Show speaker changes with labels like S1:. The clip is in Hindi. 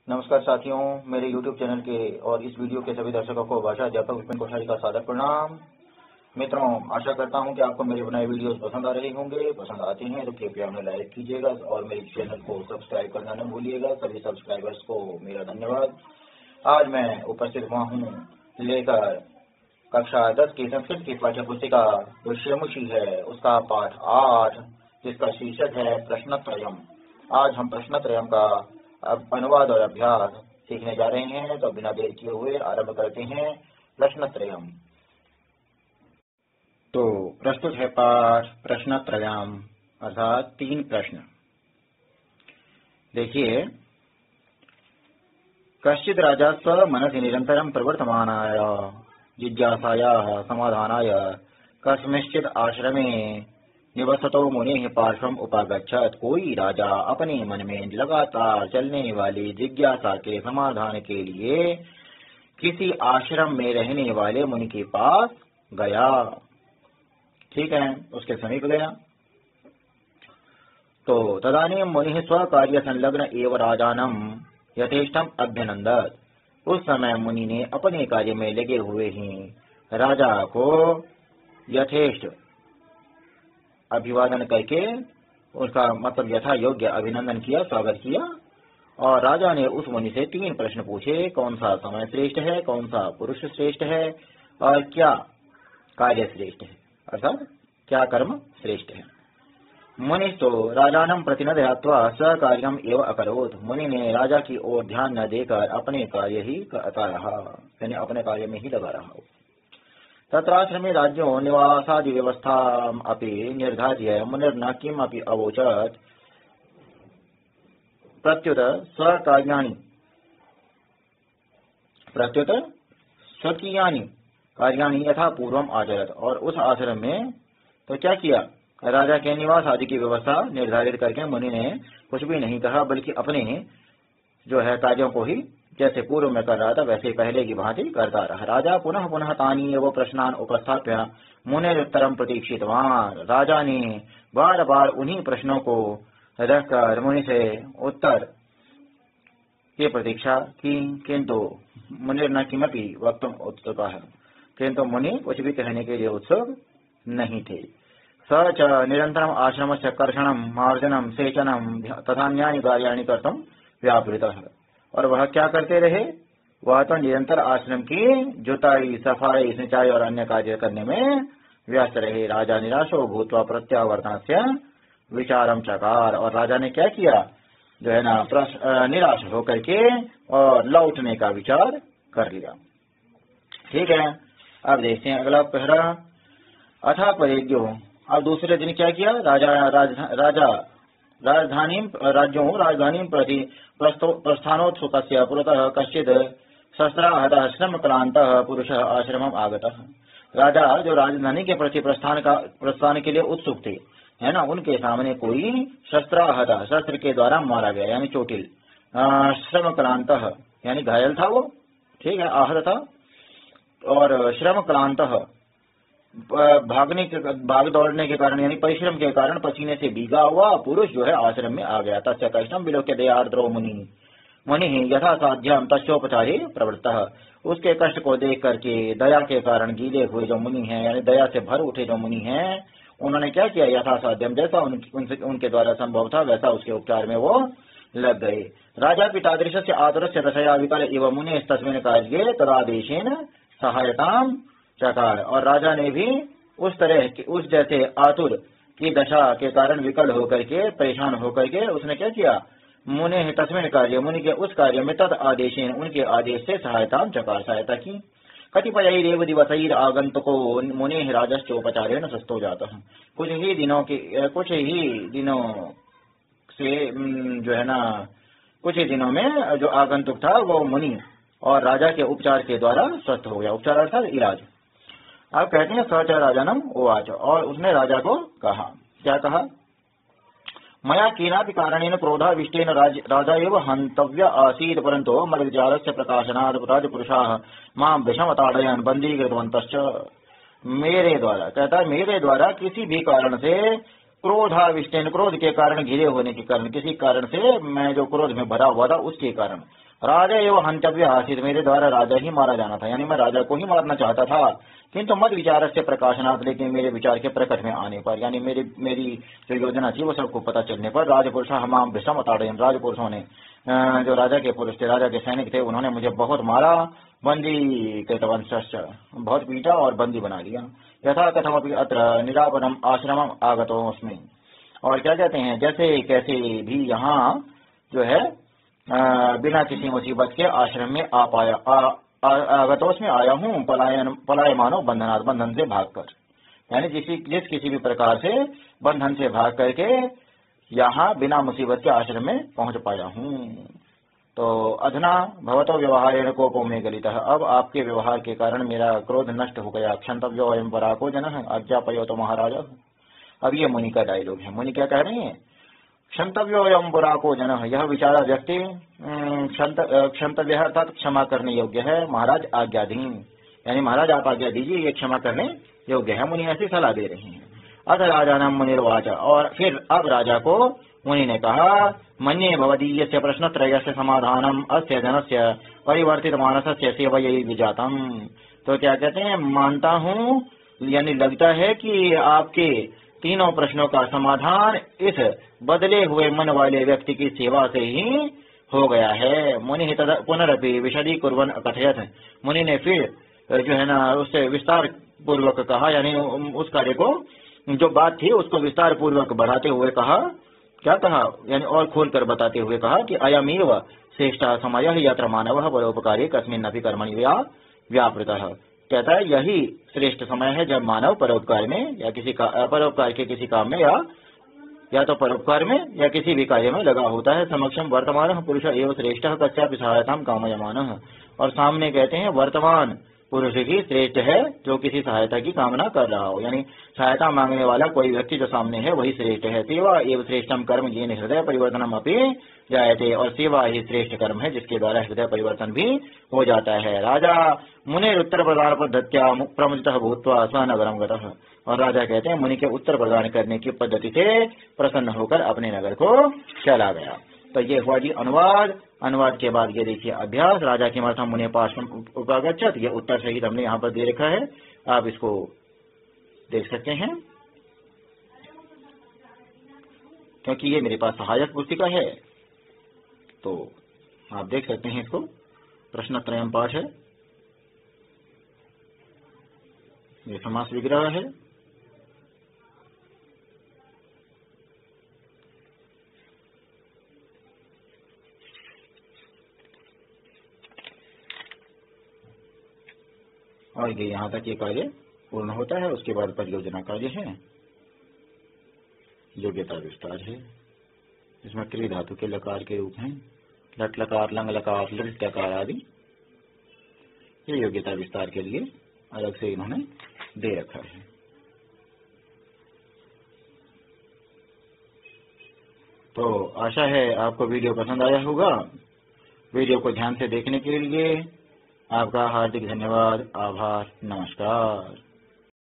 S1: नमस्कार साथियों, मेरे YouTube चैनल के और इस वीडियो के सभी दर्शकों को भाषा अध्यापक विपिन कोठारी का सादर प्रणाम। मित्रों, आशा करता हूं कि आपको मेरे बनाए वीडियोस पसंद आ रहे होंगे। पसंद आते हैं तो कृपया हमें लाइक कीजिएगा और मेरे चैनल को सब्सक्राइब करना न भूलिएगा। सभी सब्सक्राइबर्स को मेरा धन्यवाद। आज मैं उपस्थित हुआ हूँ लेकर कक्षा 10 की संस्कृत की पाठ्य पुस्तिका विषयमुषी है, उसका पाठ 8, जिसका शीर्षक है प्रश्नत्रयम्। आज हम प्रश्नत्रयम् का अनुवाद और अभ्यास सीखने जा रहे हैं, तो बिना देर किए हुए आरंभ करते हैं प्रश्नत्रयम्। तो प्रस्तुत है पाठ प्रश्नत्रयम्, अर्थात 3 प्रश्न। देखिए, कश्चित् राजा स्वमनसि निरन्तरं प्रवर्तमानाय जिज्ञासायाः समाधानाय कस्मिंश्चित् आश्रमे निवसतो मुनेः पार्श्वम् उपागच्छत्। कोई राजा अपने मन में लगातार चलने वाली जिज्ञासा के समाधान के लिए किसी आश्रम में रहने वाले मुनि के पास गया। ठीक है, उसके समीप गया। तो तदानीं मुनिः स्वकार्य संलग्न एव राजानम् यथेष्टम् अभ्यनन्दत्। उस समय मुनि ने अपने कार्य में लगे हुए ही राजा को यथेष्ट अभिवादन करके उसका मतलब यथा योग्य अभिनंदन किया, स्वागत किया। और राजा ने उस मुनि से 3 प्रश्न पूछे। कौन सा समय श्रेष्ठ है, कौन सा पुरुष श्रेष्ठ है और क्या कार्य श्रेष्ठ है, अर्थात क्या कर्म श्रेष्ठ है। मुनि तो राजानम प्रति न ध्यात्वा स्वकार्यम एव अकरोत्। मुनि ने राजा की ओर ध्यान न देकर अपने कार्य ही करता रहा, यानी अपने कार्य में ही लगा रहा। तत्राश्रमे राज्ञो निवासादि व्यवस्थाम् अपि निर्धार्य मुनिर्न किमपि अवोचत्। प्रत्युत स्वकीयानि कार्याणि यथा पूर्वम् आचरत्। और उस आश्रम में तो क्या किया, राजा के निवास आदि की व्यवस्था निर्धारित करके मुनि ने कुछ भी नहीं कहा, बल्कि अपने जो है कार्यों को ही जैसे पूर्व में कर रहा था वैसे पहले की भांति करता रहा। राजा पुनः पुनः तानि एव प्रश्नान् उपस्थाप्य मुनेरुत्तरं प्रतीक्षितवान्। राजा ने बार बार उन्हीं प्रश्नों को रखकर मुनि से उत्तर की प्रतीक्षा की, किंतु मुनिर्न किमपि वक्तुम् उत्सुकः। किंतु मुनि कुछ भी कहने के लिए उत्सुक नहीं थे। स च निरन्तरम् आश्रमस्य कर्षणं मार्जनं सेचनं तथान्यानि कार्याणि कर्तुं व्यापृतः। और वह क्या करते रहे, वह तो निरंतर आश्रम की जुताई, सफाई, सिंचाई और अन्य कार्य करने में व्यस्त रहे। राजा निराशो भूत्वा प्रत्यावर्तनस्य विचारम चकार। और राजा ने क्या किया, जो है ना, निराश होकर के और लौटने का विचार कर लिया। ठीक है, अब देखते हैं अगला पहरा। अथा परिज्ञो। अब दूसरे दिन क्या किया, राजधानी प्रति प्रस्थानोत्सुकस्य पुरतः कश्चित् शस्त्राहतः श्रमक्लान्तः पुरुषः आश्रमम् आगतः। राजा जो राजधानी के प्रति प्रस्थान के लिए उत्सुक थे, है ना, उनके सामने कोई शस्त्राहतः, शस्त्र के द्वारा मारा गया यानी चोटिल, श्रमक्लान्तः यानी घायल था वो, ठीक है, आहत था। और श्रमक्लान्तः भाग दौड़ने के कारण यानी परिश्रम के कारण पसीने से भीगा हुआ पुरुष जो है आश्रम में आ गया। तस्य कष्टम विलोक्य दयार्द्रो मुनि यथा साध्यम तस्योपचारे प्रवृत्तः। उसके कष्ट को देख करके दया के कारण गीले हुए जो मुनि हैं, यानी दया से भर उठे जो मुनि हैं, उन्होंने क्या किया, यथा साध्यम जैसा उनके द्वारा संभव था वैसा उसके उपचार में वो लग गए। राजा पितादृशस्य आतुरस्य दशया विकल इव मुने तस्मिन् कार्ये तदादेशेन सहायताम् चकार। और राजा ने भी उस जैसे आतुर की दशा के कारण विकल होकर के, परेशान होकर के उसने क्या किया, मुने तस्मिन् कार्य, मुनि के उस कार्य में तद आदेशेन उनके आदेश से सहायता चकार, सहायता की। कतिपयैरेव दिवसैर आगंतुको मुने राजश्चोपचारेण सस्तो जातः। कुछ ही दिनों से जो है ना, कुछ ही दिनों में जो आगंतुक था वो मुनि और राजा के उपचार के द्वारा स्वस्थ हो गया। उपचार अर्थात इलाज। अब कहते हैं सच राजानम उवाच। और उसने राजा को कहा, क्या कहा, मया केनापि कारणेन क्रोधाविष्टेन राजा एव हन्तव्य आसीत्, परन्तु मद्विचारस्य प्रकाशनात् राजपुरुषाः मां विषमताडयन् बन्दीकृतवन्तश्च। मेरे द्वारा, कहता है, मेरे द्वारा किसी भी कारण से क्रोधाविष्टेन, क्रोध के कारण घिरे होने के कारण, किसी कारण से मैं जो क्रोध में भरा हुआ था उसके कारण, राजा एवं हंतव्य आसित, मेरे द्वारा राजा ही मारा जाना था, यानी मैं राजा को ही मारना चाहता था। किंतु मत विचार से प्रकाशनाथ, लेकिन मेरे विचार के प्रकट में आने पर, यानी मेरी जो योजना थी वो सबको पता चलने पर, राजपुरुष हमाम भीषम अताड़यन, राजपुरुषों ने, जो राजा के पुरुष थे, राजा के सैनिक थे, उन्होंने मुझे बहुत मारा, बंदी कृतवंश, बहुत पीटा और बंदी बना लिया। यथा कथमपि अत्र निरापदम आश्रमम आगतोऽस्मि, और क्या कहते हैं, जैसे कैसे भी यहाँ जो है बिना किसी मुसीबत के आश्रम में आगतोष में आया हूँ, पलायमानो बंधनात्, बंधन से भागकर, यानी जिस किसी भी प्रकार से बंधन से भाग करके यहाँ बिना मुसीबत के आश्रम में पहुंच पाया हूँ। तो अधुना भवतो व्यवहारेण कोपो में गलितः, अब आपके व्यवहार के कारण मेरा क्रोध नष्ट हो गया। क्षंतव्यो अयं पराको जनः अज्ञापयो तो महाराज। अब ये मुनि का डायलॉग है। मुनि क्या कह रहे हैं, क्षंतव्यो अयं पराको जनः, यह विचारा व्यक्ति क्षंतव्य अर्थात क्षमा करने योग्य है, महाराज आज्ञाधीन, यानी महाराज आप आज्ञा दीजिए, ये क्षमा करने योग्य है। मुनि ऐसी सलाह दे रहे हैं। अथ राजा नाम मुनिर्वाच, और फिर अब राजा को मुनि ने कहा, मन्ये भवदीयस्य प्रश्नत्रयस्य समाधानम अस्य जनस्य परिवर्तित मानसस्य सेवयै विजातम। तो क्या कहते हैं, मानता हूँ, यानी लगता है कि आपके तीनों प्रश्नों का समाधान इस बदले हुए मन वाले व्यक्ति की सेवा से ही हो गया है। मुनि पुनरपि विशदीकुर्वन् अकथयत्, मुनि ने फिर जो है ना उससे विस्तार पूर्वक कहा, यानी उस कार्य को, जो बात थी उसको विस्तार पूर्वक बढ़ाते हुए कहा, क्या कहा, यानी और खोलकर बताते हुए कहा कि अयमेव श्रेष्ठ समय यत्र मानवः परोपकारे कस्मिन्नपि कर्मणि व्यापृतः। कहता है यही श्रेष्ठ समय है जब मानव परोपकार में या किसी परोपकार के किसी काम में या तो परोपकार में या किसी भी कार्य में लगा होता है। समक्षम वर्तमान पुरुष एवं श्रेष्ठ कस्यापि सहायताम कामयमानः, और सामने कहते हैं वर्तमान पुरुष ही श्रेष्ठ है जो किसी सहायता की कामना कर रहा हो, यानी सहायता मांगने वाला कोई व्यक्ति जो सामने है वही श्रेष्ठ है। सेवा एवं श्रेष्ठम कर्म येन हृदय परिवर्तनम अपि जायते, और सेवा ही श्रेष्ठ कर्म है जिसके द्वारा हृदय परिवर्तन भी हो जाता है। राजा मुनि उत्तर प्रदान पद्धत्या प्रमुदितः भूत्वा स्वनगरम गतः, और राजा कहते हैं मुनि के उत्तर प्रदान करने की पद्धति से प्रसन्न होकर अपने नगर को चला गया। तो ये हुआ जी अनुवाद। अनुवाद के बाद ये देखिए अभ्यास। राजा किमर्थम मुने पार्श्वम उपागच्छत, ये उत्तर सहित हमने यहाँ पर दे रखा है, आप इसको देख सकते हैं, क्योंकि ये मेरे पास सहायक पुस्तिका है, तो आप देख सकते हैं इसको। प्रश्नत्रयम पाठ है, ये समास विग्रह है, और ये यहाँ तक ये कार्य पूर्ण होता है। उसके बाद परियोजना कार्य है, योग्यता विस्तार है, इसमें क्रिया धातु के लकार के रूप हैं, लट लकार, लंग लकार, लृट लकार आदि। ये योग्यता विस्तार के लिए अलग से इन्होंने दे रखा है। तो आशा है आपको वीडियो पसंद आया होगा। वीडियो को ध्यान से देखने के लिए आपका हार्दिक धन्यवाद, आभार, नमस्कार।